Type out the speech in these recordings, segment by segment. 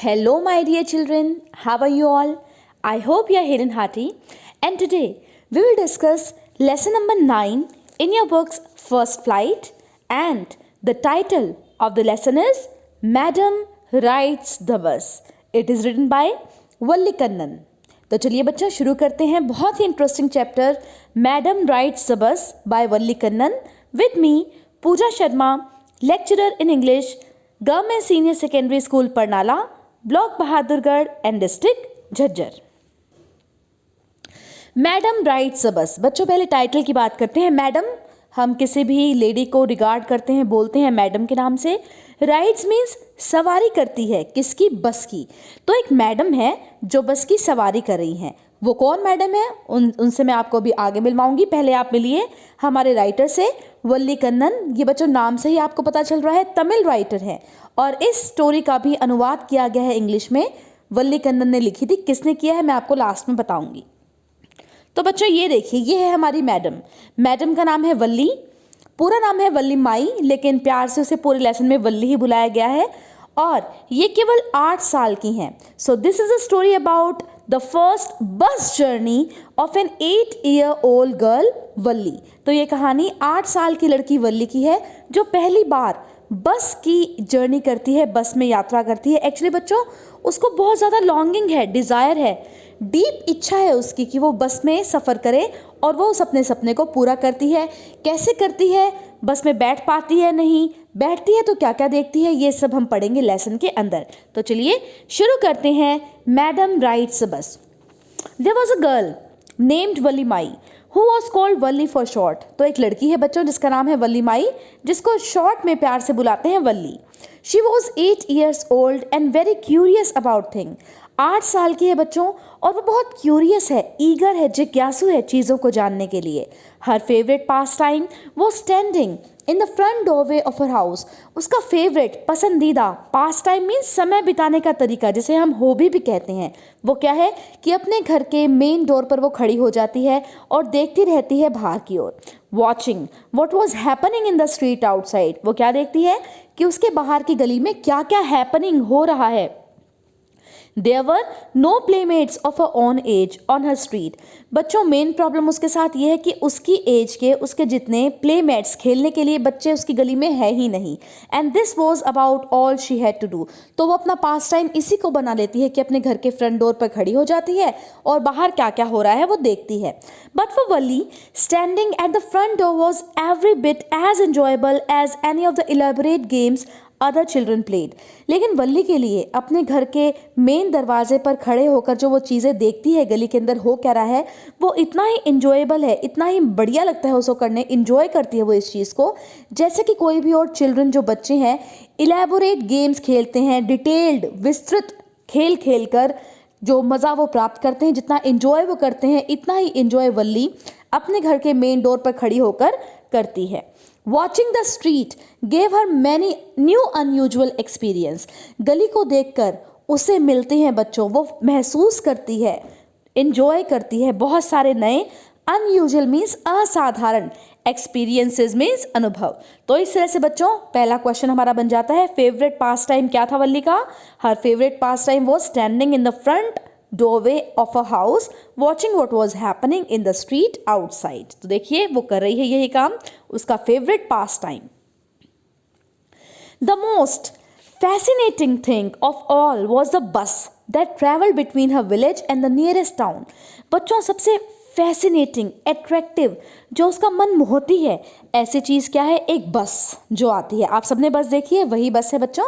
Hello, my dear children. How are you all? I hope you are hale and hearty. And today we will discuss lesson number 9 in your book's First Flight. And the title of the lesson is Madam Rides the Bus. It is written by Valli Kannan. तो चलिए बच्चों शुरू करते हैं बहुत ही interesting chapter madam rides the bus by Valli Kannan with me Pooja Sharma, lecturer in English, government senior secondary school Parnala, block Bahadurgarh and district Jhajjar. Madam rides the bus. बच्चों पहले टाइटल की बात करते हैं। मैडम, हम किसी भी लेडी को रिगार्ड करते हैं, बोलते हैं मैडम के नाम से। राइड्स मीन्स सवारी करती है, किसकी? बस की। तो एक मैडम है जो बस की सवारी कर रही हैं। वो कौन मैडम है उनसे मैं आपको अभी आगे मिलवाऊंगी। पहले आप मिलिए हमारे राइटर से, वल्ली कन्नन। ये बच्चों नाम से ही आपको पता चल रहा है तमिल राइटर है और इस स्टोरी का भी अनुवाद किया गया है इंग्लिश में। वल्ली कन्नन ने लिखी थी। किसने किया है मैं आपको लास्ट में बताऊंगी। तो बच्चों ये देखिए, ये है हमारी मैडम। मैडम का नाम है वल्ली, पूरा नाम है वल्ली माई, लेकिन प्यार से उसे पूरे लेसन में वल्ली ही बुलाया गया है और ये केवल 8 साल की हैं। So this is a story about the first bus journey of an 8-year-old girl Valli. तो ये कहानी 8 साल की लड़की वल्ली की है जो पहली बार बस की जर्नी करती है, बस में यात्रा करती है। एक्चुअली बच्चों उसको बहुत ज़्यादा लॉन्गिंग है, डिज़ायर है, डीप इच्छा है उसकी कि वो बस में सफ़र करे और वो उस अपने सपने को पूरा करती है। कैसे करती है? बस में बैठ पाती है, नहीं बैठती है तो क्या क्या देखती है, ये सब हम पढ़ेंगे लेसन के अंदर। तो चलिए शुरू करते हैं। Madam rides bus. There was a girl named Valliammai who was called Valli for short. तो एक लड़की है बच्चों जिसका नाम है वल्ली माई, जिसको शॉर्ट में प्यार से बुलाते हैं Valli. She was 8 years old and very curious about thing. 8 साल की है बच्चों और वो बहुत क्यूरियस है, ईगर है, जिज्ञासु है चीज़ों को जानने के लिए। हर फेवरेट पास टाइम वो standing in the front doorway of her house. उसका फेवरेट पसंदीदा पास टाइम मीन्स समय बिताने का तरीका, जिसे हम हॉबी भी कहते हैं, वो क्या है कि अपने घर के मेन डोर पर वो खड़ी हो जाती है और देखती रहती है बाहर की ओर। Watching what was happening in the street outside. वो क्या देखती है कि उसके बाहर की गली में क्या क्या हैपनिंग हो रहा है। There were no playmates of her own age on her street. बच्चों मेन प्रॉब्लम उसके साथ ये है कि उसकी एज के, उसके जितने प्लेमेट्स खेलने के लिए बच्चे उसकी गली में है ही नहीं। And this was about all she had to do. तो वो अपना पास टाइम इसी को बना लेती है कि अपने घर के फ्रंट डोर पर खड़ी हो जाती है और बाहर क्या क्या हो रहा है वो देखती है। But for Valli standing at the front door was every bit as enjoyable as any of the elaborate games other children played. लेकिन वल्ली के लिए अपने घर के मेन दरवाजे पर खड़े होकर जो वो चीज़ें देखती है गली के अंदर हो क्या रहा है, वो इतना ही इंजॉयबल है, इतना ही बढ़िया लगता है उसको करने, इंजॉय करती है वो इस चीज़ को, जैसे कि कोई भी और चिल्ड्रन जो बच्चे हैं इलेबोरेट गेम्स खेलते हैं, डिटेल्ड विस्तृत खेल खेल कर जो मज़ा वो प्राप्त करते हैं, जितना इंजॉय वो करते हैं, इतना ही इंजॉय वल्ली अपने घर के मेन डोर पर खड़ी होकर करती है। Watching the street gave her many new unusual experience. गली को देखकर उसे मिलते हैं बच्चों, वो महसूस करती है, enjoy करती है बहुत सारे नए, unusual means असाधारण, experiences means अनुभव। तो इस तरह से बच्चों पहला क्वेश्चन हमारा बन जाता है, फेवरेट पास टाइम क्या था वल्ली का? हर फेवरेट पास टाइम वो standing in the front doorway of a house watching what was happening in the street outside। तो देखिए वो कर रही है यही काम, उसका favourite pass time. The most fascinating thing of all was the bus that traveled between her village and the nearest town। बच्चों सबसे फैसिनेटिंग, एट्रैक्टिव, जो उसका मन मोहती है ऐसी चीज़ क्या है? एक बस जो आती है। आप सबने बस देखी है, वही बस है बच्चों।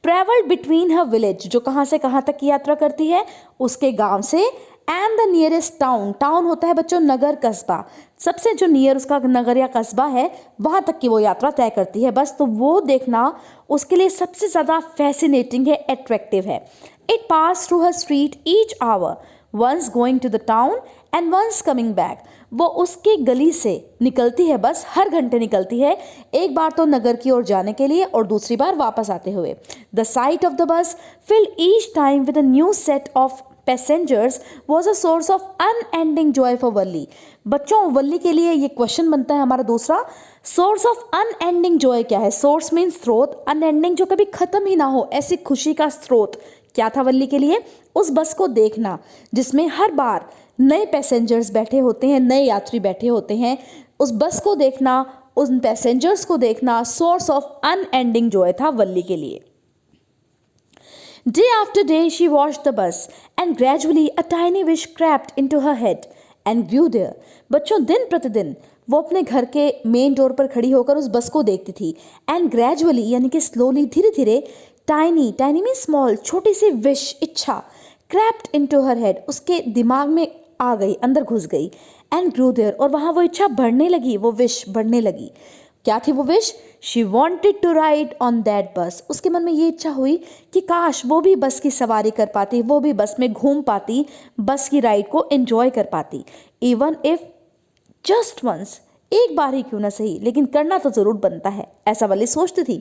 ट्रैवल्ड बिटवीन हर विलेज, जो कहाँ से कहाँ तक की यात्रा करती है? उसके गांव से, and the nearest town, town होता है बच्चों नगर कस्बा, सबसे जो नियर उसका नगर या कस्बा है वहाँ तक की वो यात्रा तय करती है बस। तो वो देखना उसके लिए सबसे ज़्यादा फैसिनेटिंग है, एट्रैक्टिव है। It pass through her street each hour, once going to the town and once coming back. वो उसकी गली से निकलती है बस, हर घंटे निकलती है, एक बार तो नगर की ओर जाने के लिए और दूसरी बार वापस आते हुए। The sight of the bus fill each time with a new set of passengers was a source of unending joy for Valli. बच्चों वल्ली के लिए ये क्वेश्चन बनता है हमारा दूसरा, सोर्स ऑफ अनएंडिंग जॉय क्या है? सोर्स मीन्स स्रोत, अनएंडिंग जो कभी खत्म ही ना हो, ऐसी खुशी का स्रोत क्या था वल्ली के लिए? उस बस को देखना जिसमें हर बार नए पैसेंजर्स बैठे होते हैं, नए यात्री बैठे होते हैं। उस बस को देखना, उन पैसेंजर्स को देखना सोर्स ऑफ अनएंडिंग जॉय था वल्ली के लिए। Day after day she watched the bus and gradually a tiny wish crept into her head and grew there. बच्चों, दिन प्रतिदिन वो अपने घर के मेन डोर पर खड़ी होकर उस बस को देखती थी। एंड ग्रेजुअली यानी कि स्लोली, धीरे धीरे, टाइनी, टाइनी में स्मॉल, छोटी सी विश, इच्छा, क्रैप्ट इनटू हर हेड, उसके दिमाग में आ गई, अंदर घुस गई। एंड ग्रू देयर, और वहाँ वो इच्छा बढ़ने लगी, वो विश बढ़ने लगी। क्या थी वो wish? She wanted to ride on that bus. उसके मन में ये इच्छा हुई कि काश वो भी बस की सवारी कर पाती, वो भी बस में घूम पाती, बस की राइड को एंजॉय कर पाती। इवन इफ जस्ट वंस, एक बार ही क्यों ना सही, लेकिन करना तो जरूर बनता है, ऐसा वल्ली सोचती थी।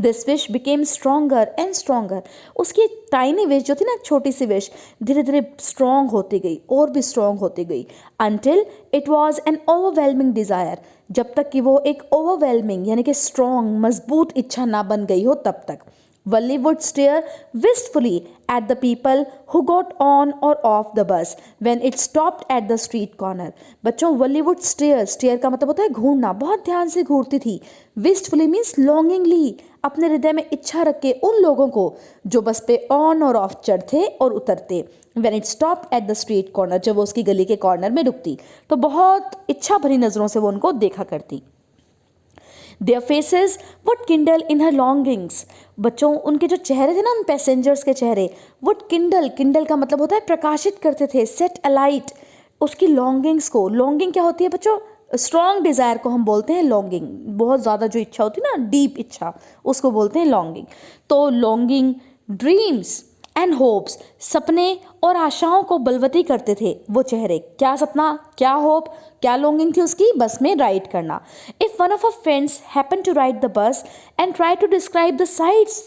This wish became stronger and stronger. उसकी टाइनी विश जो थी ना, छोटी सी विश, धीरे धीरे स्ट्रॉन्ग होती गई और भी स्ट्रॉन्ग होती गई, until it was an overwhelming desire, जब तक कि वो एक ओवरवेलमिंग यानी कि स्ट्रॉन्ग, मजबूत इच्छा ना बन गई हो तब तक। Wally would stare wistfully at the people who got on or off the bus when it stopped at the street corner. बच्चों, Wally would stare का मतलब होता है घूरना, बहुत ध्यान से घूरती थी। Wistfully means longingly, अपने हृदय में इच्छा रख के उन लोगों को जो बस पे ऑन और ऑफ चढ़ते और उतरते। When it stopped at the street corner, जब वो उसकी गली के कॉर्नर में रुकती तो बहुत इच्छा भरी नजरों से वो उनको देखा करती। Their faces would kindle in her longings. बच्चों, उनके जो चेहरे थे ना, उन पैसेंजर्स के चेहरे, would kindle का मतलब होता है प्रकाशित करते थे, set alight, उसकी longings को। longing क्या होती है बच्चों? स्ट्रॉन्ग डिज़ायर को हम बोलते हैं लॉन्गिंग। बहुत ज़्यादा जो इच्छा होती है ना, डीप इच्छा, उसको बोलते हैं लॉन्गिंग। तो लॉन्गिंग, ड्रीम्स एंड होप्स, सपने और आशाओं को बलवती करते थे वो चेहरे। क्या सपना, क्या होप, क्या लॉन्गिंग थी उसकी? बस में राइड करना। If one of a friends happen to ride the bus and try to describe the sights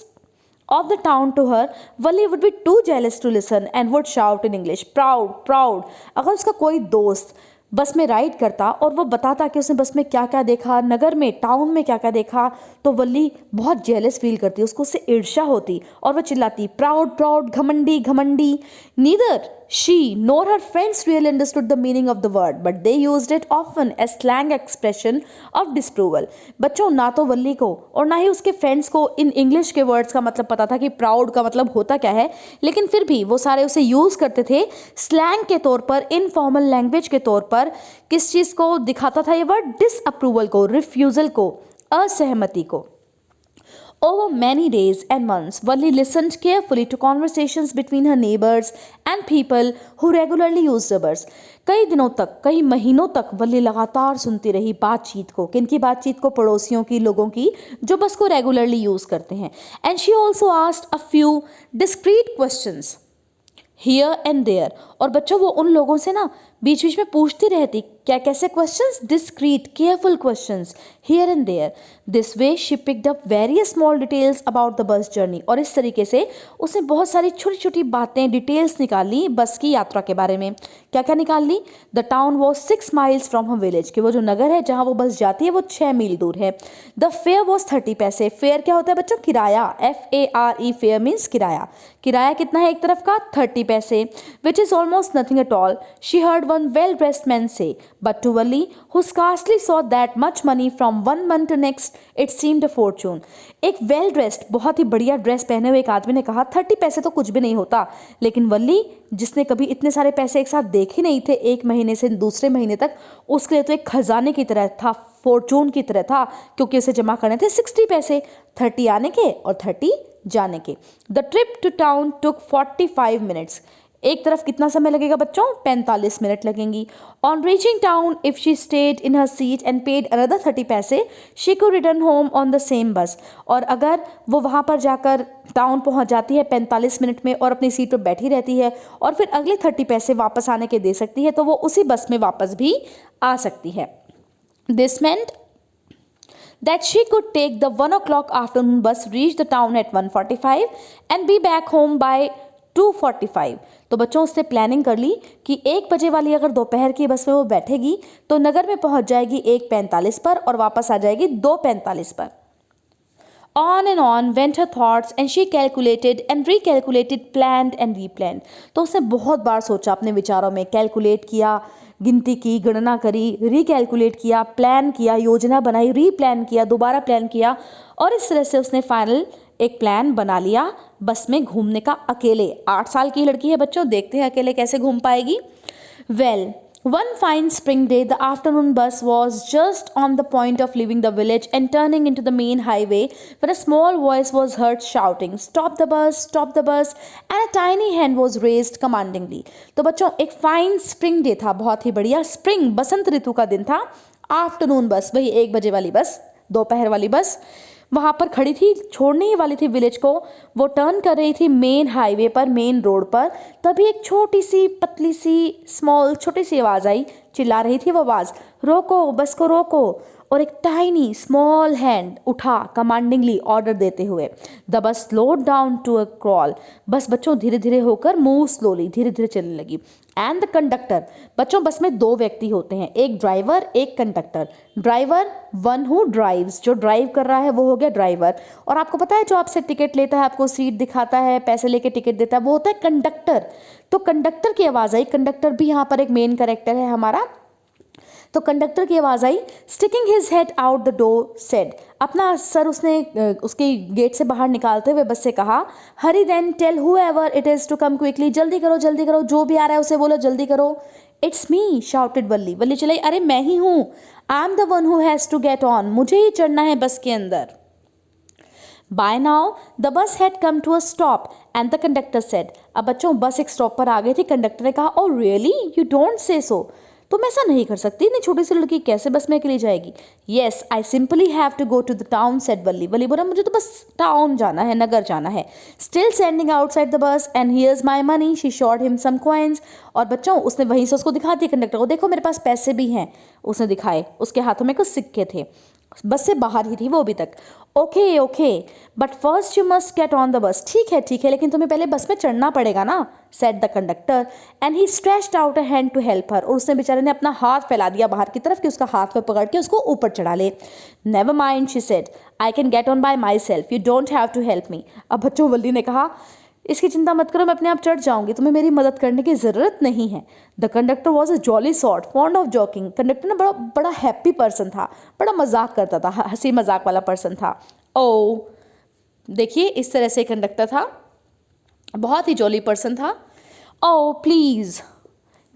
of the town to her, Wally would be too jealous to listen and would shout in English, proud, proud. अगर उसका कोई दोस्त बस में ride करता और वो बताता कि उसने बस में क्या क्या देखा, नगर में, टाउन में क्या क्या देखा, तो वल्ली बहुत जेलस फील करती, उसको उससे ईर्ष्या होती और वो चिल्लाती, प्राउड, प्राउड, घमंडी, घमंडी। Neither she nor her friends really understood the meaning of the word, but they used it often as slang expression of disapproval. बच्चों, ना तो वल्ली को और ना ही उसके फ्रेंड्स को इन इंग्लिश के वर्ड्स का मतलब पता था कि प्राउड का मतलब होता क्या है, लेकिन फिर भी वो सारे उसे यूज़ करते थे स्लैंग के तौर पर, इनफॉर्मल लैंग्वेज के तौर पर। किस चीज़ को दिखाता था ये वर्ड? डिसअप्रूवल को, रिफ्यूज़ल को, असहमति को। Over many days and months, Wally listened carefully to conversations between her neighbors and people who regularly used the bus. कई दिनों तक, कई महीनों तक वल्ली लगातार सुनती रही बातचीत को। किनकी बातचीत को? पड़ोसियों की, लोगों की जो बस को रेगुलरली यूज़ करते हैं। And she also asked a few discreet questions here and there. और बच्चों, वो उन लोगों से ना बीच बीच में पूछती रहती, क्या कैसे questions? Discreet, careful questions, here and there. This way she picked up various small details about the bus journey. और इस तरीके से उसने बहुत सारी छोटी छोटी बातें, डिटेल्स निकाल ली बस की यात्रा के बारे में। क्या क्या निकाल ली? The town was 6 miles from her village, कि वो जो नगर है जहाँ वो बस जाती है वो 6 मील दूर है। द फेयर वॉज 30 पैसे। फेयर क्या होता है बच्चों? किराया, FARE, फेयर मीन्स किराया। किराया कितना है एक तरफ का? 30 पैसे, which is almost nothing at all, she heard one well dressed man से। But to Wally, who scarcely saw that much money from one month to next, it seemed a fortune. एक वेल ड्रेस्ड, बहुत ही बढ़िया dress पहने हुए एक आदमी ने कहा, 30 पैसे तो कुछ भी नहीं होता। लेकिन वल्ली, जिसने कभी इतने सारे पैसे एक साथ देखे नहीं थे एक महीने से दूसरे महीने तक, उसके लिए तो एक खजाने की तरह था, फॉर्चून की तरह था, क्योंकि उसे जमा करने थे 60 पैसे, 30 आने के और 30 जाने के। The trip to town took 45 minutes. एक तरफ कितना समय लगेगा बच्चों? 45 मिनट लगेंगी। On reaching town, if she stayed in her seat and paid another 30 पैसे, she could return home on the same बस। और अगर वो वहाँ पर जाकर टाउन पहुँच जाती है 45 मिनट में और अपनी सीट पर बैठी रहती है और फिर अगले 30 पैसे वापस आने के दे सकती है, तो वो उसी बस में वापस भी आ सकती है। This meant that she could take the 1 o'clock afternoon bus, reach the town at 1:45 and be back home by 2:45. तो बच्चों, उससे प्लानिंग कर ली कि 1 बजे वाली अगर दोपहर की बस में वो बैठेगी तो नगर में पहुंच जाएगी 1:45 पर और वापस आ जाएगी 2:45 पर। On and on went her thoughts and she calculated and recalculated, planned and replanned. तो उसने बहुत बार सोचा अपने विचारों में, कैलकुलेट किया, गिनती की, गणना करी, रिकैलकुलेट किया, प्लान किया, योजना बनाई, रीप्लान किया, दोबारा प्लान किया और इस तरह से उसने फाइनल एक प्लान बना लिया बस में घूमने का अकेले। 8 साल की लड़की है बच्चों, देखते हैं अकेले कैसे घूम पाएगी। Well, one fine spring day, the afternoon bus was just on the point of leaving the village and turning into the main highway when a small voice was heard shouting, "Stop the bus! Stop the bus!" and a tiny hand was raised commandingly. तो बच्चों एक fine spring day था, बहुत ही बढ़िया spring बसंत ऋतु का दिन था। Afternoon बस, वही 1 बजे वाली बस, दोपहर वाली बस वहाँ पर खड़ी थी, छोड़ने ही वाली थी विलेज को। वो टर्न कर रही थी मेन हाईवे पर, मेन रोड पर। तभी एक छोटी सी पतली सी छोटी सी आवाज़ आई, चिल्ला रही थी वो आवाज़, "रोको, बस को रोको!" और एक टाइनी स्मॉल हैंड उठा कमांडिंगली, ऑर्डर देते हुए। The bus slowed down to a crawl. Bus बच्चों धीरे धीरे होकर मूव स्लोली, धीरे धीरे चलने लगी। एंड द कंडक्टर, बच्चों बस में 2 व्यक्ति होते हैं, एक ड्राइवर एक conductor. Driver one who drives, जो ड्राइव कर रहा है वो हो गया ड्राइवर। और आपको पता है जो आपसे टिकट लेता है, आपको सीट दिखाता है, पैसे लेके टिकट देता है, वो होता है कंडक्टर। तो कंडक्टर की आवाज़ आई, कंडक्टर भी यहाँ पर एक मेन कैरेक्टर है हमारा। तो कंडक्टर की आवाज़ आई, sticking his head out the door said, अपना सर उसने उसके गेट से बाहर निकालते हुए बस से कहा, hurry then tell whoever it is to come quickly, जल्दी करो, जो भी आ रहा है उसे बोलो जल्दी करो। इट्स मी शाउटेड वल्ली, वल्ली चिल्लाई, अरे मैं ही हूँ, I am the one who has to get on, मुझे ही चढ़ना है बस के अंदर। By now the bus had come to a stop and the conductor said, अब बच्चों बस एक स्टॉप पर आ गई थी। कंडक्टर ने कहा, oh really, you don't say so, तुम ऐसा नहीं कर सकती, इतनी छोटी सी लड़की कैसे बस में अकेली जाएगी। Yes, I simply have to go to the town, said वल्ली। वल्ली बोला, मुझे तो बस टाउन जाना है, नगर जाना है। Still standing outside the bus and here's my money, she showed him some coins। और बच्चों उसने वहीं से उसको दिखा दिया कंडक्टर को, देखो मेरे पास पैसे भी हैं। उसने दिखाए, उसके हाथों में कुछ सिक्के थे। बस से बाहर ही थी वो अभी तक। Okay okay but first you must get on the बस, ठीक है लेकिन तुम्हें पहले बस में चढ़ना पड़ेगा ना, said the conductor and he stretched out a hand to help her. और उसने बेचारे ने अपना हाथ फैला दिया बाहर की तरफ कि उसका हाथ पे पकड़ के उसको ऊपर चढ़ा ले। Never mind, she said, I can get on by myself, you don't have to help me. अब बच्चों वल्ली ने कहा, इसकी चिंता मत करो, मैं अपने आप चढ़ जाऊंगी, तुम्हें मेरी मदद करने की ज़रूरत नहीं है। The conductor was a jolly sort, fond of joking. Conductor ना बड़ा हैप्पी पर्सन था, बड़ा मजाक करता था, हंसी मजाक वाला पर्सन था। ओ देखिए इस तरह से कंडक्टर था, बहुत ही जॉली पर्सन था। ओ please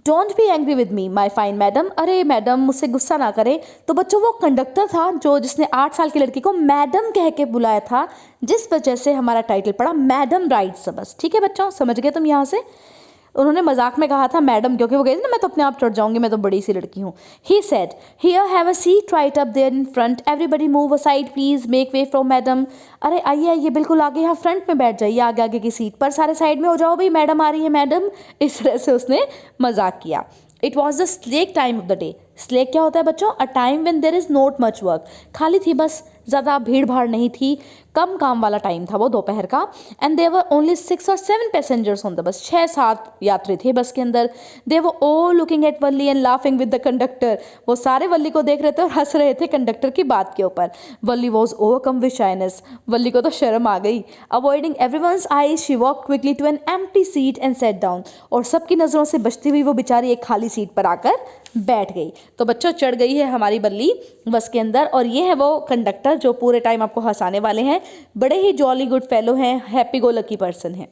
don't be angry with me my fine madam, अरे मैडम मुझसे गुस्सा ना करें। तो बच्चों वो कंडक्टर था जिसने 8 साल की लड़की को मैडम कह के बुलाया था, जिस वजह से हमारा टाइटल पड़ा मैडम राइड्स द बस। ठीक है बच्चों, समझ गए तुम यहाँ से। उन्होंने मजाक में कहा था मैडम, क्योंकि वो गई थी ना, मैं तो अपने आप चढ़ जाऊंगी, मैं तो बड़ी सी लड़की हूँ। He said, here have a seat right up there in front, everybody move aside please, make way from madam. अरे आइए बिल्कुल आगे, यहाँ फ्रंट में बैठ जाइए, आगे की सीट पर, सारे साइड में हो जाओ भाई, मैडम आ रही है मैडम। इस तरह से उसने मजाक किया। It was the slack time of the day. Slack क्या होता है बच्चों? A time when there is not much work, खाली थी बस, ज़्यादा भीड़ भाड़ नहीं थी, कम काम वाला टाइम था वो दोपहर का। And there were only 6 or 7 passengers on the bus, 6-7 यात्री थे बस के अंदर। They were all looking at Valli and laughing with the conductor, वो सारे वल्ली को देख रहे थे और हंस रहे थे कंडक्टर की बात के ऊपर। Valli was overcome with shyness, Valli को तो शर्म आ गई। Avoiding everyone's eyes she walk quickly to an empty seat and sat down, और सबकी नज़रों से बचती हुई वो बेचारी एक खाली सीट पर आकर बैठ गई। तो बच्चों चढ़ गई है हमारी बल्ली बस के अंदर, और ये है वो कंडक्टर जो पूरे टाइम आपको हंसाने वाले हैं, बड़े ही जॉली गुड फेलो हैं, हैप्पी गो लकी पर्सन है।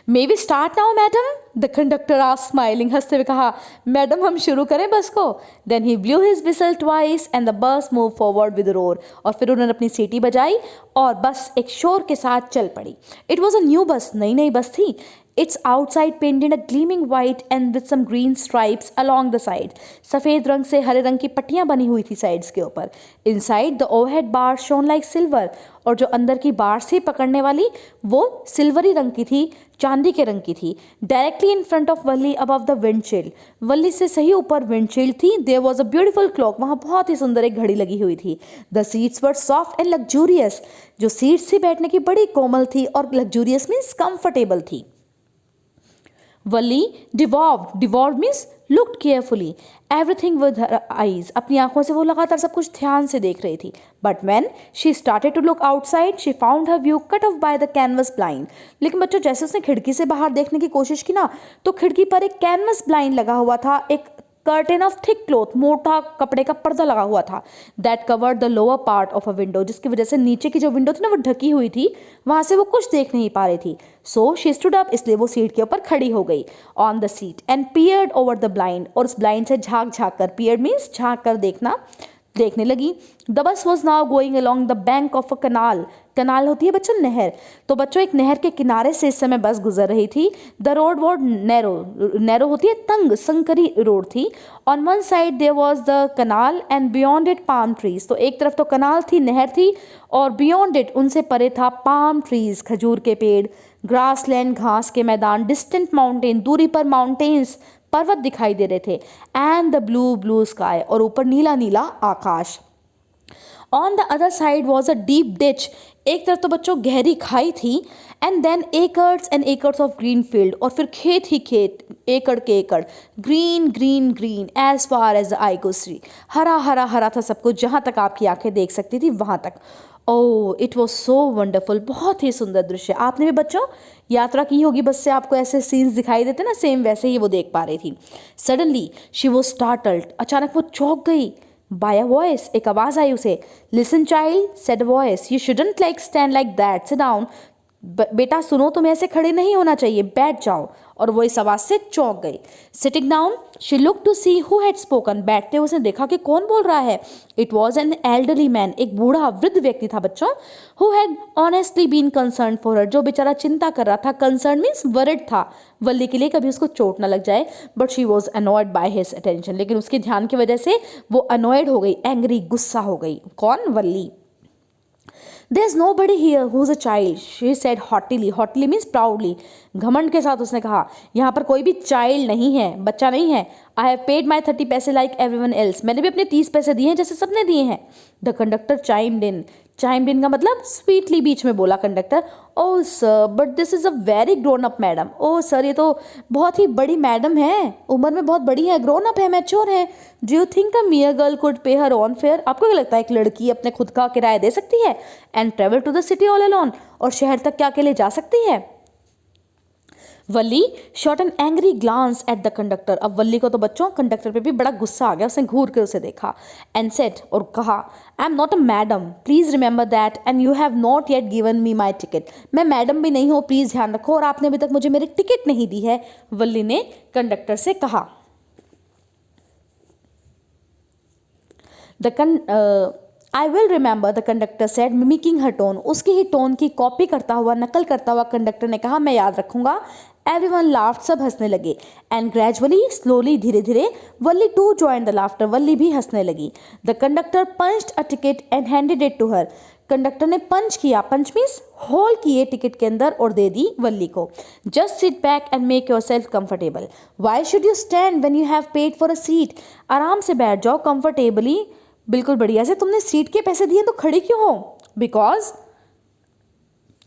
May we start now madam, the conductor asked smiling, हंसते हुए कहा, मैडम हम शुरू करें बस को। Then he blew his whistle twice and the bus move forward with roar, और फिर उन्होंने अपनी सीटी बजाई और बस एक शोर के साथ चल पड़ी। It was a new bus, नई बस थी। Its outside painted a gleaming white and with some green stripes along the side. सफ़ेद रंग से हरे रंग की पट्टियाँ बनी हुई थी साइड्स के ऊपर। Inside the overhead bar shone like silver, और जो अंदर की बार से पकड़ने वाली वो सिल्वरी रंग की थी, चांदी के रंग की थी। Directly in front of Valli above the windshield, वल्ली से सही ऊपर विंडशील्ड थी। There was a beautiful clock, वहाँ बहुत ही सुंदर एक घड़ी लगी हुई थी। The seats were soft and luxurious, जो सीट्स थी बैठने की बड़ी कोमल थी, और luxurious मीन्स comfortable थी। वल्ली डिवॉल्व्ड means looked carefully everything with her eyes. अपनी आंखों से वो लगातार सब कुछ ध्यान से देख रही थी. But when she started to look outside, she found her view cut off by the canvas blind. लेकिन बच्चों जैसे उसने खिड़की से बाहर देखने की कोशिश की ना, तो खिड़की पर एक कैनवस ब्लाइंड लगा हुआ था, एक कर्टेन ऑफ थिक क्लॉथ, मोटा कपड़े का पर्दा लगा हुआ था, that covered the lower part of a window, जिसकी वजह से नीचे की जो विंडो थी ना वो ढकी हुई थी, वहां से वो कुछ देख नहीं पा रही थी. सो शी स्टूड अप, इसलिए वो सीट के ऊपर खड़ी हो गई on the seat and peered over the blind, और उस ब्लाइंड से झांक झांक कर, पियर्ड मीन्स झांक कर देखना, देखने लगी. The bus was now going along the bank of a canal. Canal होती है बच्चों नहर, तो बच्चों एक नहर के किनारे से इस समय बस गुजर रही थी. The road was narrow, narrow होती है तंग, संकरी रोड थी. On one side there was the canal and beyond it palm trees, तो एक तरफ तो कनाल थी, नहर थी, और बियॉन्ड इट, उनसे परे था पाम ट्रीज, खजूर के पेड़, ग्रास लैंड, घास के मैदान, डिस्टेंट माउंटेन, दूरी पर माउंटेन्स, पर्वत दिखाई दे रहे थे, and the blue blue sky, और ऊपर नीला नीला आकाश. On the other side was a deep ditch, एक तरफ तो बच्चों गहरी खाई थी, and then acres and acres of green field, और फिर खेत ही खेत, एकड़ के एकड़, green green green as far as the eye could see, हरा हरा हरा था सब कुछ, जहाँ तक आपकी आंखें देख सकती थी वहाँ तक. Oh it was so wonderful, बहुत ही सुंदर दृश्य. आपने भी बच्चों यात्रा की होगी बस से, आपको ऐसे सीन्स दिखाई देते ना, सेम वैसे ही वो देख पा रही थी. सडनली शी वॉज स्टार्टल्ड, अचानक वो चौंक गई. बाय अ वॉइस, एक आवाज आई उसे. Listen child said voice, you shouldn't like stand like that, sit down. बेटा सुनो, तुम्हें ऐसे खड़े नहीं होना चाहिए, बैठ जाओ. और वो इस आवाज से चौंक गई. Sitting down she look to see who had spoken, बैठते उसने देखा कि कौन बोल रहा है. It was an elderly man, एक बूढ़ा वृद्ध व्यक्ति था बच्चों. Who had honestly been concern for her, जो बेचारा चिंता कर रहा था. कंसर्न मीन्स वरिड था वल्ली के लिए, कभी उसको चोट ना लग जाए. But she was annoyed by his attention, लेकिन उसके ध्यान की वजह से वो अनॉयड हो गई, एंग्री, गुस्सा हो गई. कौन? वल्ली. There's nobody here who's a child, she said haughtily. Haughtily means proudly. घमंड के साथ उसने कहा, यहाँ पर कोई भी चाइल्ड नहीं है, बच्चा नहीं है. I have paid my 30 पैसे like everyone else. मैंने भी अपने 30 पैसे दिए हैं जैसे सबने दिए हैं. The conductor chimed in. चाइम्ड इन का मतलब स्वीटली बीच में बोला conductor. Oh sir but this is a very grown up madam. Oh sir ये तो बहुत ही बड़ी मैडम है, उम्र में बहुत बड़ी है, ग्रोन अप है, मैच्योर है. Do you think a मियर girl could पे हर ऑन फेयर, आपको क्या लगता है एक लड़की अपने खुद का किराया दे सकती है? And travel to the city all alone, और शहर तक क्या अकेले जा सकती है? Valli shot an angry glance at the conductor. अब वल्ली को तो बच्चों कंडक्टर पे भी बड़ा गुस्सा आ गया, उसने घूर कर उसे देखा. एंड सेड, और कहा, आई am not a madam, please remember that, and you have not yet given me my ticket. मैं मैडम भी नहीं हूँ, प्लीज ध्यान रखो, और आपने अभी तक मुझे मेरी टिकट नहीं दी है, वल्ली ने कंडक्टर से कहा. I will remember, the conductor said, mimicking her tone. उसकी ही टोन की कॉपी करता हुआ, नकल करता हुआ कंडक्टर ने कहा, मैं याद रखूंगा. एवरीवन लाफ्ड, सब हंसने लगे. एंड ग्रेजुअली, स्लोली, धीरे धीरे, Valli to join the laughter, Valli भी हंसने लगी. The conductor punched a ticket and handed it to her. Conductor ने पंच किया, पंच मीन्स होल किए टिकट के अंदर, और दे दी वल्ली को. Just sit back and make yourself comfortable. Why should you stand when you have paid for a seat. आराम से बैठ जाओ, कंफर्टेबली, बिल्कुल बढ़िया से. तुमने सीट के पैसे दिए तो खड़ी क्यों हो? बिकॉज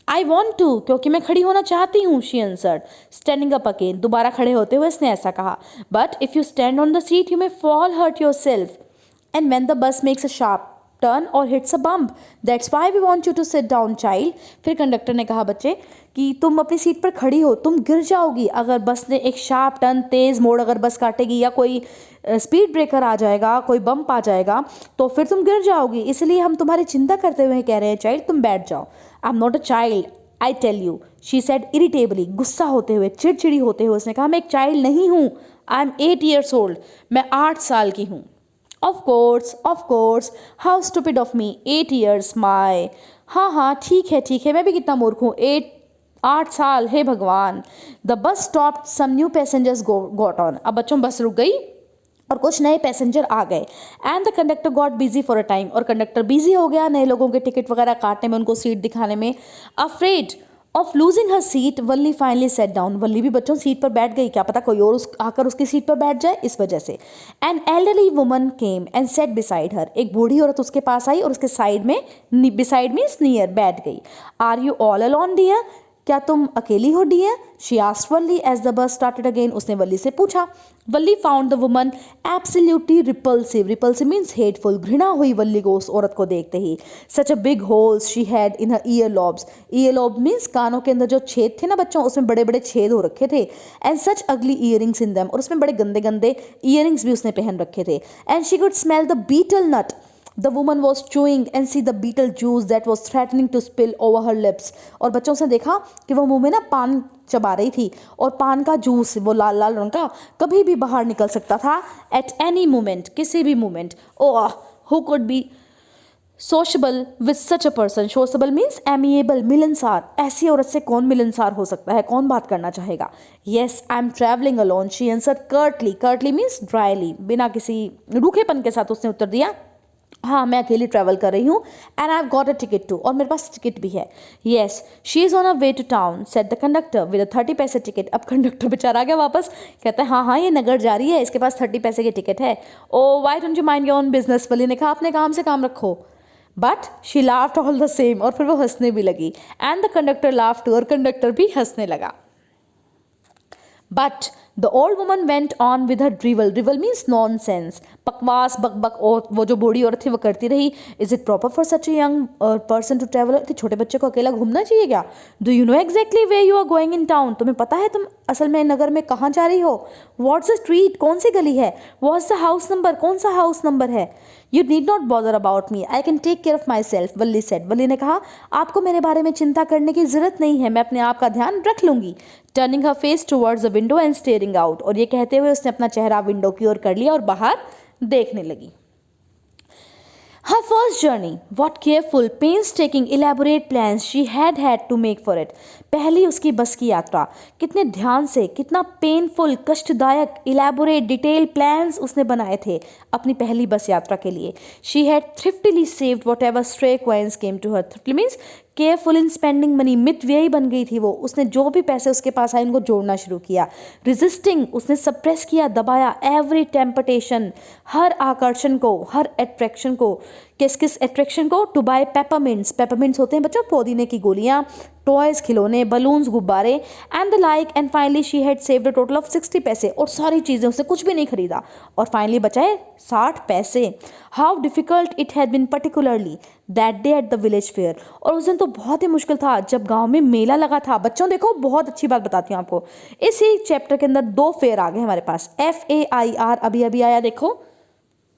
आई वॉन्ट टू, क्योंकि मैं खड़ी होना चाहती हूँ. She answered, standing up again, दोबारा खड़े होते हुए इसने ऐसा कहा. But if you stand on the seat you may fall, hurt your self, and when the bus makes a sharp turn or hits a bump, that's why we want you to sit down child. फिर conductor ने कहा, बच्चे, कि तुम अपनी seat पर खड़ी हो, तुम गिर जाओगी. अगर बस ने एक शार्प टर्न, तेज़ मोड़ अगर बस काटेगी, या कोई स्पीड ब्रेकर आ जाएगा, कोई बम्प आ जाएगा, तो फिर तुम गिर जाओगी. इसलिए हम तुम्हारी चिंता करते हुए कह रहे हैं, चाइल्ड तुम बैठ जाओ. I am not a child, I tell you, she said irritably, गुस्सा होते हुए, चिड़चिड़ी होते हुए उसने कहा, मैं एक चाइल्ड नहीं हूँ. आई एम 8 years old, मैं 8 साल की हूँ. Of course, how stupid of me, 8 years, माई. हाँ ठीक है, मैं भी कितना मूर्ख हूँ, 8 साल, हे भगवान. The bus stopped, some new passengers got on. अब बच्चों बस रुक गई और कुछ नए पैसेंजर आ गए. And the conductor got busy for a time, और कंडक्टर बिजी हो गया नए लोगों के टिकट वगैरह काटने में, उनको सीट दिखाने में. Afraid of losing her seat, Valli finally sat down. Valli भी बच्चों सीट पर बैठ गई, क्या पता कोई और आकर उसकी सीट पर बैठ जाए, इस वजह से. An elderly woman came and set beside her. एक बूढ़ी औरत उसके पास आई और उसके साइड में, बिसाइड मीन्स नियर, बैठ गई. Are you all alone dear, क्या तुम अकेली हो dear? She asked Valli as the bus started again. उसने वल्ली से पूछा। Valli found the woman absolutely repulsive. Repulsive means hateful. घृणा हुई वल्ली को उस औरत को देखते ही। Such a big holes she had in her ear lobes. Ear lobe means कानों के अंदर जो छेद थे ना बच्चों, उसमें बड़े बड़े छेद हो रखे थे। एंड सच अगली ईयरिंग्स इन देम, और उसमें बड़े गंदे गंदे ईयरिंग्स भी उसने पहन रखे थे। And she could smell the betel nut The woman was chewing and see the beetle juice that was threatening to spill over her lips. और बच्चों से देखा कि वो मुंह में ना पान चबा रही थी, और पान का जूस वो लाल लाल रंग का कभी भी बाहर निकल सकता था। एट एनी मोमेंट, किसी भी moment. Oh, who could be sociable with such a person. Sociable means amiable, मिलनसार। ऐसी औरत से कौन मिलनसार हो सकता है, कौन बात करना चाहेगा। Yes I am travelling alone, she answered curtly. Curtly means drily, बिना किसी रूखेपन के साथ उसने उत्तर दिया, हाँ मैं अकेली ट्रैवल कर रही हूँ। And I have got a ticket too, और मेरे पास टिकट भी है। Yes she is on a way to town said the conductor with a 30 पैसे टिकट। अब कंडक्टर बेचारा आ गया वापस, कहता है हाँ हाँ ये नगर जा रही है, इसके पास 30 पैसे की टिकट है। Oh why don't you mind your own business. Valli ने कहा अपने काम से काम रखो। But she laughed all the same, और फिर वो हंसने भी लगी। And the conductor laughed too, और कंडक्टर भी हंसने लगा। But the old woman went on with her drivel. Drivel means nonsense. बकवास बकबक, और वो जो बूढ़ी औरत थी वो करती रही। Is it proper for such a young person to travel? तो छोटे बच्चे को अकेला घूमना चाहिए क्या? Do you know exactly where you are going in town? तुम्हें पता है तुम असल में नगर में कहाँ जा रही हो? What's the street? कौन सी गली है? What's the house number? कौन सा हाउस नंबर है? You need not bother about me. I can take care of myself. Valli said. वल्ली ने कहा आपको मेरे बारे में चिंता करने की जरूरत नहीं है, मैं अपने आप का ध्यान रख लूंगी। Turning her face towards the window and staring out. और ये कहते हुए उसने अपना चेहरा विंडो की ओर कर लिया और बाहर देखने लगी। Her first journey. What careful, painstaking, elaborate plans she had to make for it. पहली उसकी बस की यात्रा, कितने ध्यान से, कितना पेनफुल, कष्टदायक, इलेबोरेट, डिटेल प्लान्स उसने बनाए थे अपनी पहली बस यात्रा के लिए। She had thriftily saved whatever stray coins came to her. Thriftily means careful in spending money, मितव्ययी बन गई थी वो। उसने जो भी पैसे उसके पास आए उनको जोड़ना शुरू किया। रिजिस्टिंग, उसने सप्रेस किया, दबाया। एवरी टेम्पटेशन, हर आकर्षण को, हर अट्रैक्शन को। किस किस अट्रैक्शन को? To bye पेपरमिंट्स। पेपरमिंट्स होते हैं बच्चों पुदीने की गोलियां, टॉयज, खिलौने, बलून्स, गुब्बारे and the like. And finally she had saved a total of 60 पैसे, और सारी चीज़ें, उसने कुछ भी नहीं खरीदा, और फाइनली बचाए 60 पैसे। How difficult it had been particularly that day at the village fair. और उस दिन तो बहुत ही मुश्किल था जब गांव में मेला लगा था। बच्चों देखो बहुत अच्छी बात बताती हूँ आपको, इसी चैप्टर के अंदर 2 फेयर आ गए हमारे पास। FAIR अभी अभी आया, देखो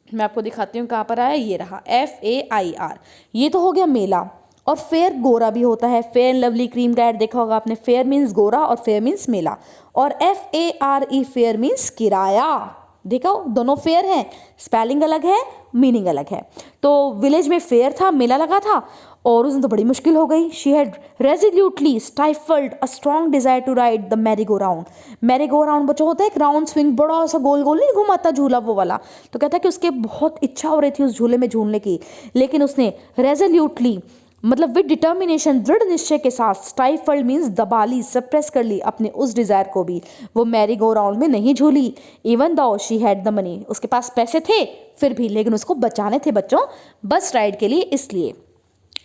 मैं आपको दिखाती हूँ कहाँ पर आया, ये रहा FAIR। ये तो हो गया मेला। और फेयर गोरा भी होता है, फेयर एंड लवली क्रीम का ऐड देखा होगा आपने। फेयर मीन्स गोरा और फेयर मीन्स मेला। और FARE फेयर मीन्स किराया। देखो दोनों फेयर हैं, स्पेलिंग अलग है, मीनिंग अलग है। तो विलेज में फेयर था, मेला लगा था, और उस दिन तो बड़ी मुश्किल हो गई। She had resolutely stifled a strong desire to ride the merry go round. Merry go round बच्चों होता है एक राउंड स्विंग, बड़ा सा गोल गोल नहीं घुमाता झूला वो वाला। तो कहता है कि उसके बहुत इच्छा हो रही थी उस झूले में झूलने की, लेकिन उसने रेजोल्यूटली मतलब विद डिटर्मिनेशन, दृढ़ निश्चय के साथ, स्टाइफल्ड मीन्स दबा ली, सप्रेस कर ली अपने उस डिजायर को भी। वो मैरी गो राउंड में नहीं झूली। Even though she had the money, उसके पास पैसे थे फिर भी, लेकिन उसको बचाने थे बच्चों बस राइड के लिए, इसलिए।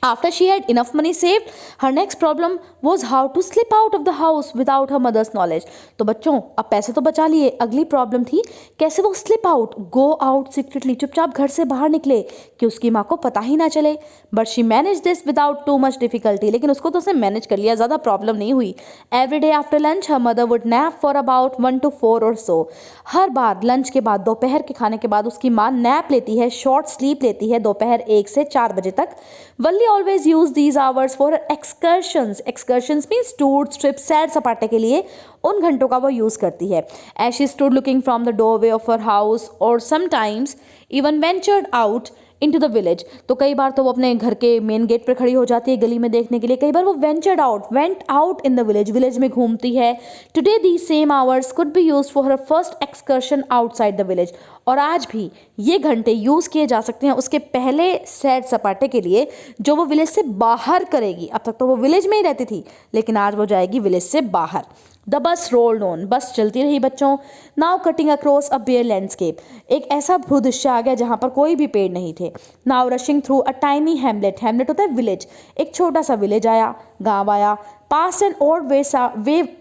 After she had enough money saved, her next problem was how to slip out of the house without her mother's knowledge. तो बच्चों अब पैसे तो बचा लिए, अगली प्रॉब्लम थी कैसे वो slip out, go out secretly, चुपचाप घर से बाहर निकले कि उसकी माँ को पता ही ना चले। But she manage this without too much difficulty, लेकिन उसको तो उसने मैनेज कर लिया, ज़्यादा प्रॉब्लम नहीं हुई। Every day after lunch her mother would nap for about 1 to 4 और सो। हर बार लंच के बाद, दोपहर के खाने के बाद उसकी माँ नैप लेती है, शॉर्ट स्लीप लेती है दोपहर 1 से 4 बजे तक। वल्ली always use these hours for excursions. Excursions means tours, trips, सैर सपाटे के लिए उन घंटों का वो यूज़ करती है। As she stood looking from the doorway of her house or sometimes even ventured out into the village. तो कई बार तो वो अपने घर के मेन गेट पर खड़ी हो जाती है गली में देखने के लिए, कई बार वो went out in the village, village में घूमती है। Today these same hours could be used for her first excursion outside the village. और आज भी ये घंटे यूज़ किए जा सकते हैं उसके पहले सैर सपाटे के लिए जो वो विलेज से बाहर करेगी। अब तक तो वो विलेज में ही रहती थी, लेकिन आज वो जाएगी विलेज से बाहर। द बस रोल्ड ऑन, बस चलती रही बच्चों। Now cutting across a bare landscape, एक ऐसा भूदृश्य आ गया जहाँ पर कोई भी पेड़ नहीं थे। Now rushing through a tiny Hamlet, Hamlet होता है विलेज, एक छोटा सा विलेज आया, गांव आया। Past an old way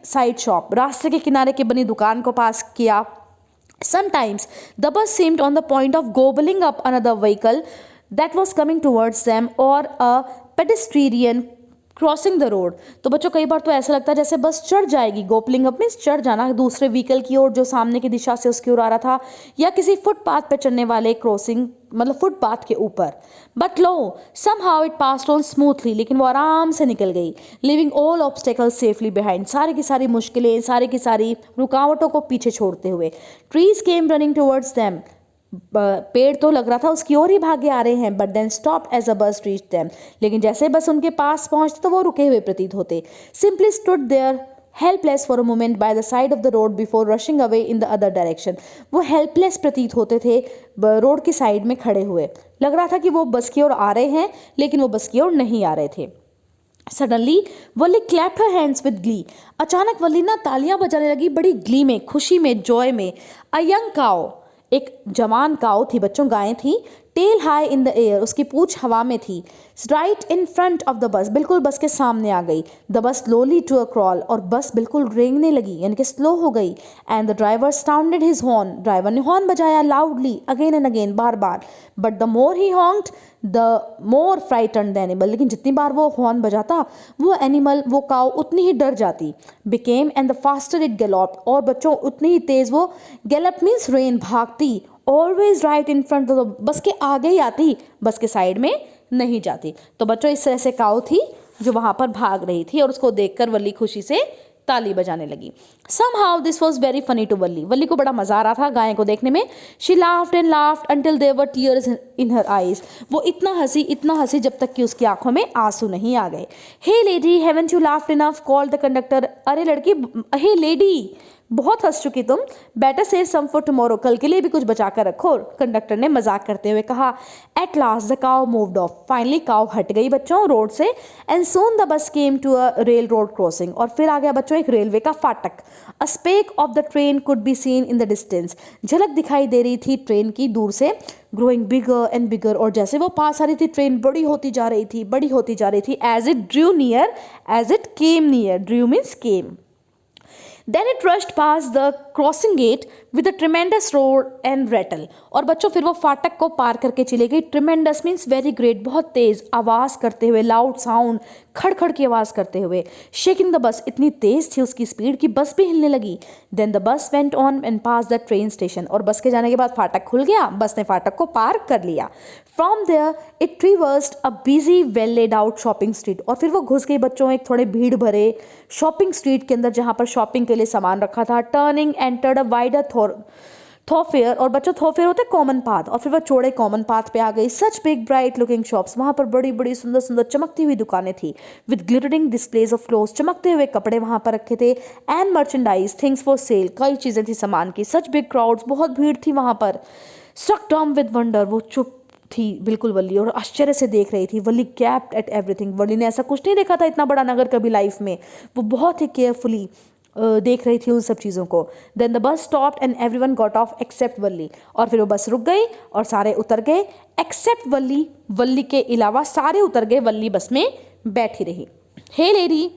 side shop, रास्ते के किनारे की बनी दुकान को पास किया. Sometimes the bus seemed on the point of gobbling up another vehicle that was coming towards them or a pedestrian crossing the road. तो बच्चों कई बार तो ऐसा लगता है जैसे बस चढ़ जाएगी. गोपलिंग अप मीन्स चढ़ जाना दूसरे व्हीकल की ओर जो सामने की दिशा से उसकी ओर आ रहा था, या किसी फुटपाथ पे चलने वाले क्रॉसिंग मतलब फुटपाथ के ऊपर. But low somehow it passed on smoothly, लेकिन वो आराम से निकल गई. Living all obstacles safely behind, सारी की सारी मुश्किलें, सारी की सारी रुकावटों को पीछे छोड़ते हुए. Trees came running towards them, पेड़ तो लग रहा था उसकी ओर ही भागे आ रहे हैं. But then stop as a bus reach them, लेकिन जैसे बस उनके पास पहुंचते तो वो रुके हुए प्रतीत होते. Simply stood there helpless for a moment by the side of the road before rushing away in the other direction. वो हेल्पलेस प्रतीत होते थे रोड की साइड में खड़े हुए. लग रहा था कि वो बस की ओर आ रहे हैं, लेकिन वो बस की ओर नहीं आ रहे थे. Suddenly Valli clapped her hands with Glee, अचानक वल्ली ना तालियां बजाने लगी बड़ी ग्ली में, खुशी में, जॉय में. अ यंग काउ, एक जवान काऊ थी बच्चों, गायें थी. Tail high in the air, उसकी पूंछ हवा में थी. Right in front of the bus, बिल्कुल बस के सामने आ गई. The bus slowly to a crawl, और बस बिल्कुल रेंगने लगी यानी कि स्लो हो गई. And the driver sounded his horn, driver ने हॉर्न बजाया लाउडली अगेन एंड अगेन, बार बार. But the more he honked the more frightened the animal, लेकिन जितनी बार वो हॉर्न बजाता वो एनिमल, वो काऊ उतनी ही डर जाती. Became and the faster it galloped, और बच्चों उतनी ही तेज वो, गैलप मीन्स रेन, भागती. Always right in front of the, bus के आगे ही आती, बस के साइड में नहीं जाती. तो बच्चों इस तरह से काऊ थी जो वहां पर भाग रही थी, और उसको देखकर वल्ली खुशी से ताली बजाने लगी. Somehow this was very funny to वल्ली, वल्ली को बड़ा मजा आ रहा था गाय को देखने में. She laughed and laughed until there were tears in her eyes. वो इतना हंसी जब तक कि उसकी आंखों में आंसू नहीं आ गए. Hey lady, haven't you laughed enough? called the conductor. अरे लड़की, hey lady, बहुत हंस चुकी तुम, better save some for tomorrow, कल के लिए भी कुछ बचा कर रखो, कंडक्टर ने मजाक करते हुए कहा. At last the cow moved off, finally cow हट गई बच्चों रोड से. And soon the bus came to a railroad crossing, और फिर आ गया बच्चों एक रेलवे का फाटक. A speck of the train could be seen in the distance, झलक दिखाई दे रही थी ट्रेन की दूर से. ग्रोइंग बिगर एंड बिगर, और जैसे वो पास आ रही थी ट्रेन बड़ी होती जा रही थी, बड़ी होती जा रही थी. As it drew near, as it came near, drew means came. Then it rushed past the crossing gate with a tremendous roar and rattle. और बच्चों फिर वो फाटक को पार करके चली गई. Tremendous means very great, बहुत तेज आवाज़ करते हुए, loud sound, खड़खड़ की आवाज़ करते हुए. Shaking the bus, इतनी तेज थी उसकी स्पीड कि बस भी हिलने लगी. Then the bus went on and passed the train station. और बस के जाने के बाद फाटक खुल गया, बस ने फाटक को पार कर लिया. From there it traversed a busy well laid out shopping street. और फिर वो घुस गई बच्चों एक थोड़े भीड़ भरे शॉपिंग स्ट्रीट के अंदर जहाँ पर शॉपिंग के लिए सामान रखा था. टर्निंग एंटर्ड अ वाइडर थॉरफेयर, और बच्चों थॉरफेयर होते कॉमन पाथ, और फिर वो चौड़े कॉमन पाथ पे आ गई. Such big bright looking shops, वहाँ पर बड़ी बड़ी सुंदर सुंदर चमकती हुई दुकानें थी. With glittering displays of clothes, चमकते हुए कपड़े वहाँ पर रखे थे. And merchandise, things for sale, कई चीज़ें थी सामान की. सच बिग क्राउड्स, बहुत भीड़ थी वहाँ पर. स्ट्रक डम विद वंडर, वो चुप थी बिल्कुल वल्ली, और आश्चर्य से देख रही थी. वल्ली गैप्ड एट एवरीथिंग, वल्ली ने ऐसा कुछ नहीं देखा था इतना बड़ा नगर कभी लाइफ में. वो बहुत ही केयरफुली देख रही थी उन सब चीज़ों को. Then the bus stopped and everyone got off except Valli, और फिर वो बस रुक गई और सारे उतर गए एक्सेप्ट वल्ली, वल्ली के अलावा सारे उतर गए. वल्ली बस में बैठी रही. Hey lady,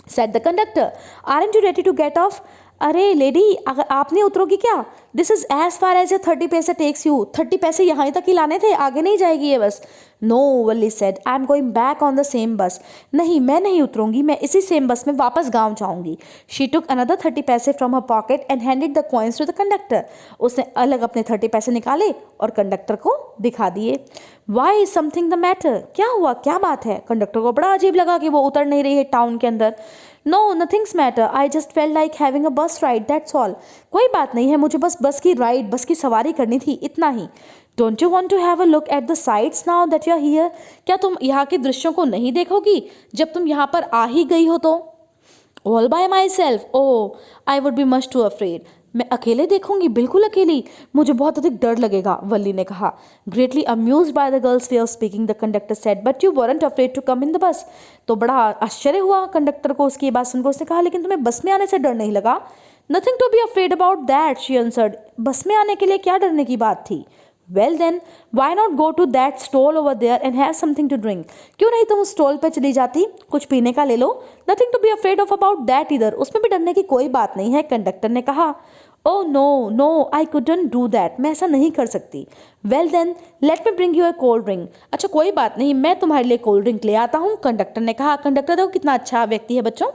said the conductor, aren't you ready to get off? अरे लेडी, अगर आप नहीं उतरोगी क्या? This is as far as your 30 पैसे टेक्स यू, 30 पैसे यहाँ तक ही लाने थे, आगे नहीं जाएगी ये bus. No, Valli said, I am going back on the same bus. नहीं, मैं नहीं उतरूंगी, मैं इसी सेम बस में वापस गांव जाऊंगी. शी टुक अनदर 30 पैसे from her pocket and handed the coins to the conductor. उसने अलग अपने 30 पैसे निकाले और कंडक्टर को दिखा दिए. Why is something the matter, क्या हुआ, क्या बात है? कंडक्टर को बड़ा अजीब लगा कि वो उतर नहीं रही है टाउन के अंदर. No, nothing's matter, I just felt like having a bus ride, that's all. कोई बात नहीं है, मुझे बस बस की राइड, बस की सवारी करनी थी, इतना ही. Don't you want to have a look at the sights now that you are here? क्या तुम यहाँ के दृश्यों को नहीं देखोगी जब तुम यहाँ पर आ ही गई हो तो? All bye my self, oh I would be much to afraid. मैं अकेले देखूंगी, बिल्कुल अकेली, मुझे बहुत अधिक डर लगेगा, वल्ली ने कहा. Greatly amused by the girl's way of speaking, the conductor said, but you weren't afraid to come in the bus. तो बड़ा आश्चर्य हुआ कंडक्टर को उसकी बात सुनकर. उसने कहा, लेकिन तुम्हें बस में आने से डर नहीं लगा? Nothing to be afraid about that, she answered. Bus में आने के लिए क्या डरने की बात थी? Well then why not go to that stall over there and have something to drink, क्यों नहीं तुम उस स्टॉल पर चली जाती, कुछ पीने का ले लो. Nothing to be afraid of about that इधर, उसमें भी डरने की कोई बात नहीं है, कंडक्टर ने कहा. Oh no no I couldn't do that, मैं ऐसा नहीं कर सकती. Well then let me bring you a cold drink, अच्छा कोई बात नहीं, मैं तुम्हारे लिए कोल्ड ड्रिंक ले आता हूँ, कंडक्टर ने कहा. कंडक्टर देखो कितना अच्छा व्यक्ति है बच्चों.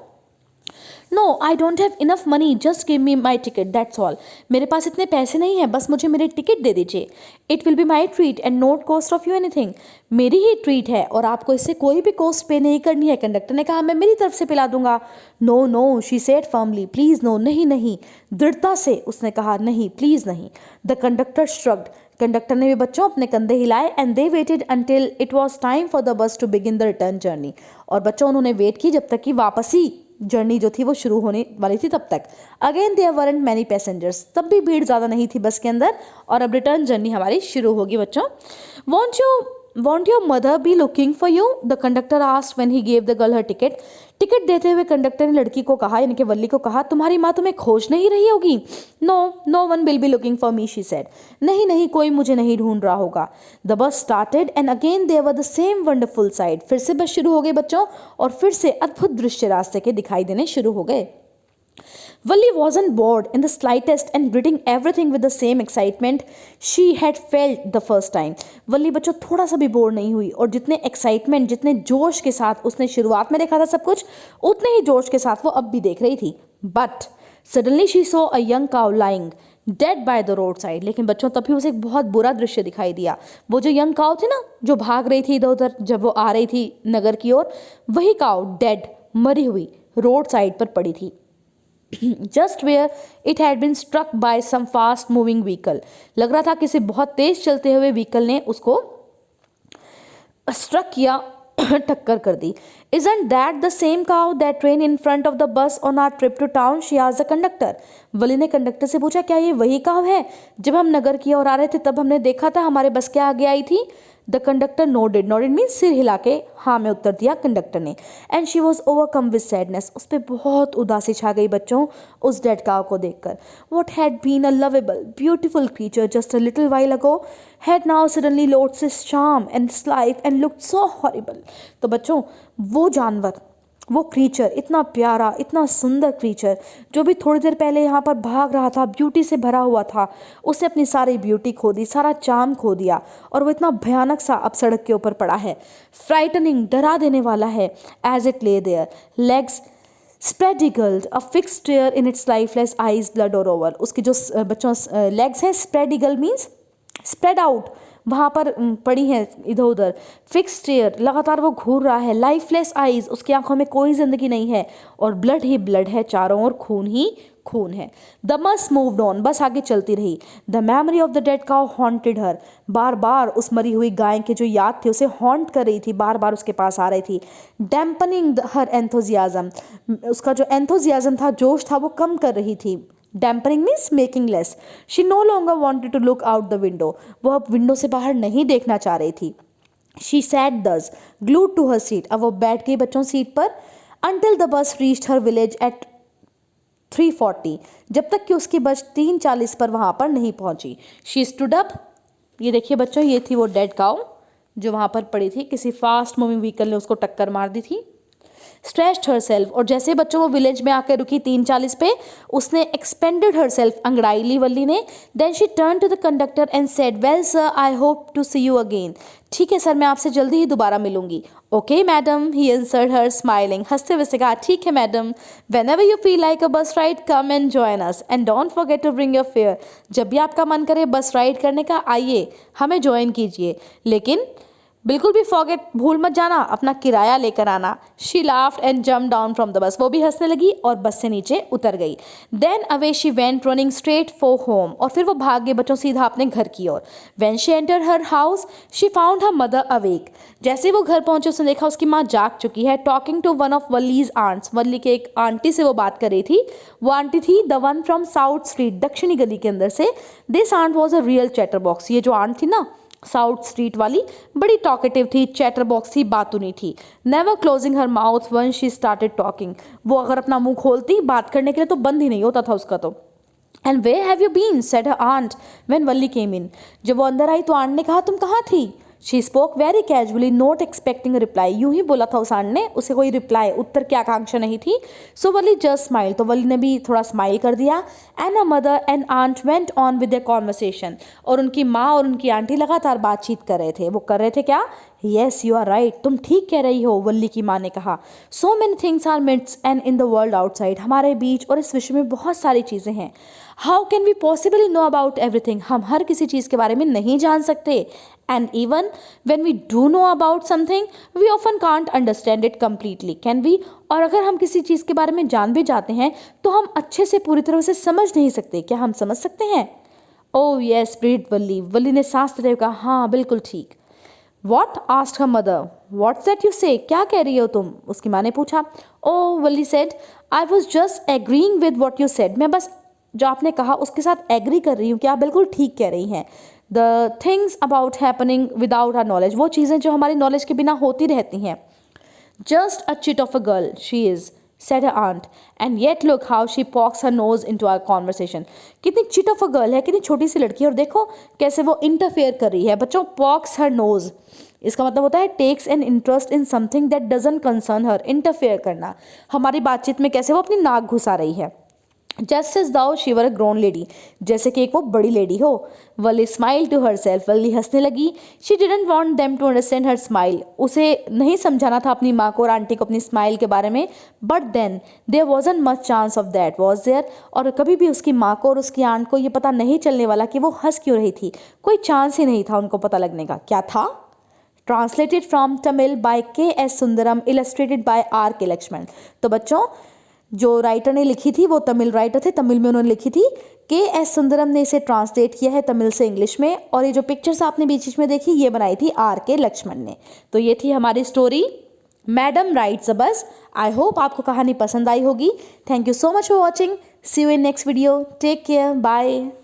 No I don't have enough money, just give me my ticket that's all, मेरे पास इतने पैसे नहीं हैं, बस मुझे मेरी टिकट दे दीजिए. It will be my treat and note cost of you anything, मेरी ही ट्रीट है और आपको इससे कोई भी कॉस्ट पे नहीं करनी है. कंडक्टर ने कहा मैं मेरी तरफ से पिला दूंगा. No no she said firmly, please no, नहीं नहीं, दृढ़ता से उसने कहा नहीं, प्लीज़ नहीं. द कंडक्टर श्रग्ड, कंडक्टर ने भी बच्चों अपने कंधे हिलाए. And they waited until it was time for the bus to begin the return journey, और बच्चों उन्होंने वेट की जब तक कि वापसी जर्नी जो थी वो शुरू होने वाली थी तब तक. Again there weren't many passengers, तब भी भीड़ ज़्यादा नहीं थी बस के अंदर, और अब रिटर्न जर्नी हमारी शुरू होगी बच्चों. Want your mother B looking for you, the conductor asked when he gave the girl her ticket. Ticket देते हुए कंडक्टर ने लड़की को कहा, यानी कि वल्ली को कहा, तुम्हारी माँ तुम्हें खोज नहीं रही होगी. No one will be looking for me she said, नहीं नहीं कोई मुझे नहीं ढूंढ रहा होगा. The bus started and again there were the same wonderful sight, फिर से बस शुरू हो गई बच्चों, और फिर से अद्भुत दृश्य रास्ते के दिखाई देने शुरू हो गए. Valli wasn't bored in the slightest and reading everything with the same excitement she had felt the first time. वल्ली बच्चों थोड़ा सा भी बोर नहीं हुई, और जितने एक्साइटमेंट, जितने जोश के साथ उसने शुरुआत में देखा था सब कुछ, उतने ही जोश के साथ वो अब भी देख रही थी. But suddenly she saw a young cow lying dead by the road side, लेकिन बच्चों तभी उसे एक बहुत बुरा दृश्य दिखाई दिया. वो जो यंग काउ थी ना, जो भाग रही थी इधर उधर जब वो आ रही थी नगर की ओर, वही काउ डेड, मरी हुई, रोड साइड पर पड़ी थी. Just where it had been struck by some fast moving vehicle, लग रहा था किसी बहुत तेज चलते हुए व्हीकल ने उसको स्ट्रक किया, टक्कर कर दी. Isn't that the same cow that ran in front of the bus on our trip to town? She asked the conductor. वली ने कंडक्टर से पूछा, क्या ये वही काव है जब हम नगर की ओर आ रहे थे तब हमने देखा था हमारे बस के आगे आई थी. द कंडक्टर नोडेड मीन्स सिर हिला के हाँ में उत्तर दिया कंडक्टर ने. And she was overcome with sadness, उस पर बहुत उदासी छा गई बच्चों उस डेड काव को देखकर. What had been a lovable beautiful creature just a little while ago had now suddenly lost his charm and his life and looked so horrible. तो बच्चों वो जानवर, वो क्रीचर, इतना प्यारा, इतना सुंदर क्रीचर जो भी थोड़ी देर पहले यहाँ पर भाग रहा था, ब्यूटी से भरा हुआ था, उसने अपनी सारी ब्यूटी खो दी, सारा चार्म खो दिया, और वो इतना भयानक सा अब सड़क के ऊपर पड़ा है. फ्राइटनिंग, डरा देने वाला है. As it lay there, legs spread eagled, a fixed stare in its lifeless eyes, blood or oval. उसकी जो बच्चों लेग्स हैं, spread eagle means spread out, वहाँ पर पड़ी हैं इधर उधर. फिक्स स्टेयर, लगातार वो घूर रहा है. लाइफलेस आइज, उसकी आंखों में कोई जिंदगी नहीं है, और ब्लड ही ब्लड है, चारों ओर खून ही खून है. द बस मूव्ड ऑन, बस आगे चलती रही. The memory of the dead cow haunted her, बार बार उस मरी हुई गाय की जो याद थी उसे हॉन्ट कर रही थी, बार बार उसके पास आ रही थी. डैम्पनिंग हर एंथोजियाजम, उसका जो एंथोजियाजम था, जोश था, वो कम कर रही थी. Dampering means making less. She no longer wanted to look out the window. वो अब विंडो से बाहर नहीं देखना चाह रही थी. She sat thus, glued to her seat. अब वो बैठ गई बच्चों सीट पर. Until the bus reached her village at 3:40. जब तक कि उसकी बस 3:40 पर वहाँ पर नहीं पहुँची. She stood up. ये देखिए बच्चों, ये थी वो डेड काउ जो वहाँ पर पड़ी थी, किसी फास्ट मूविंग व्हीकल ने उसको टक्कर मार दी थी. स्ट्रेच्ड हर सेल्फ, और जैसे बच्चों वो विलेज में आकर रुकी 3:40 पे, उसने एक्सपेंडेड हर सेल्फ, अंगड़ाई ली वल्ली ने. Then she turn to the conductor and said, well sir I hope to see you again. ठीक है सर, मैं आपसे जल्दी ही दोबारा मिलूंगी. Okay madam, he answered her smiling, हंसते हुए कहा, ठीक है madam. Whenever you feel like a bus ride come and join us and don't forget to bring your fare. जब भी आपका मन करे बस राइड करने का, आइए हमें ज्वाइन कीजिए, लेकिन बिल्कुल भी भूल मत जाना, अपना किराया लेकर आना. She laughed and jump down from the bus, वो भी हंसने लगी और बस से नीचे उतर गई. Then away she went running straight for home, और फिर वो भाग गई बच्चों सीधा अपने घर की ओर. When she enter her house she found her mother awake. जैसे वो घर पहुंचे उसने देखा उसकी माँ जाग चुकी है. Talking to one of Valli's aunts, Valli के एक आंटी से वो बात कर रही थी. वो आंटी थी the one from south street, दक्षिणी गली के अंदर से. This aunt was a real chatterbox, ये जो आंट थी ना साउथ स्ट्रीट वाली, बड़ी टॉकेटिव थी, चैटर बॉक्स थी, बातूनी थी. Never closing her mouth one she started talking, वो अगर अपना मुंह खोलती बात करने के लिए तो बंद ही नहीं होता था उसका. तो and where have you been said her aunt when Valli came in. जब वो अंदर आई तो आंट ने कहा तुम कहाँ थी। She spoke very casually not expecting reply. यूं ही बोला था उस आंट ने, उसे कोई रिप्लाई उत्तर की आकांक्षा नहीं थी। सो वल्ली जस्ट स्माइल, तो वल्ली ने भी थोड़ा स्माइल कर दिया। And a mother and aunt went on with their conversation, और उनकी माँ और उनकी आंटी लगातार बातचीत कर रहे थे। वो कर रहे थे क्या? येस यू आर राइट, तुम ठीक कह रही हो, वल्ली की माँ ने कहा। So many things are mids and in the world outside, हमारे बीच और इस विश्व में बहुत सारी चीज़ें हैं। How can we possibly know about everything, हम हर किसी चीज़ के बारे में नहीं जान सकते। And even when we do know about something we often can't understand it completely, can we, और अगर हम किसी चीज़ के बारे में जान भी जाते हैं तो हम अच्छे से पूरी तरह से समझ नहीं सकते। क्या हम समझ सकते हैं? ओह यस ब्रीथ वल्ली, वल्ली ने सांस लेते हुए कहा हाँ बिल्कुल ठीक। What asked her mother, what's that you से, क्या कह रही हो तुम, उसकी माँ ने पूछा। Oh Valli said I was just agreeing with what you said, मैं बस जो आपने कहा उसके साथ एग्री कर रही हूँ कि आप बिल्कुल ठीक कह रही हैं। The things about happening without our knowledge, वो चीज़ें जो हमारी नॉलेज के बिना होती रहती हैं। Just a chit of a girl she is said her aunt, and yet look how she pokes her nose into our conversation। कितनी चिट ऑफ अ गर्ल है, कितनी छोटी सी लड़की है, और देखो कैसे वो इंटरफेयर कर रही है। बच्चों pokes her nose इसका मतलब होता है takes an interest in something that doesn't concern her, interfere करना। हमारी बातचीत में कैसे वो अपनी नाक घुसा रही है। Just as though she were a grown lady, जैसे कि एक वो बड़ी लेडी हो। Valli smile to herself, Valli हंसने लगी। She didn't want them to understand her smile, उसे नहीं समझाना था अपनी माँ को और आंटी को अपनी स्माइल के बारे में। But then there wasn't much chance of that was there, और कभी भी उसकी माँ को और उसकी आंट को ये पता नहीं चलने वाला कि वो हंस क्यों रही थी। कोई चांस ही नहीं था उनको पता लगने का। क्या था? Translated from Tamil by K.S. Sundaram, illustrated by R.K. Laxman. तो बच्चों जो राइटर ने लिखी थी वो तमिल राइटर थे, तमिल में उन्होंने लिखी थी। K.S. सुंदरम ने इसे ट्रांसलेट किया है तमिल से इंग्लिश में, और ये जो पिक्चर्स आपने बीच बीच में देखी ये बनाई थी R.K. लक्ष्मण ने। तो ये थी हमारी स्टोरी मैडम राइट्स अ बस। आई होप आपको कहानी पसंद आई होगी। Thank you so much for watching. See you in next video. Take care, bye.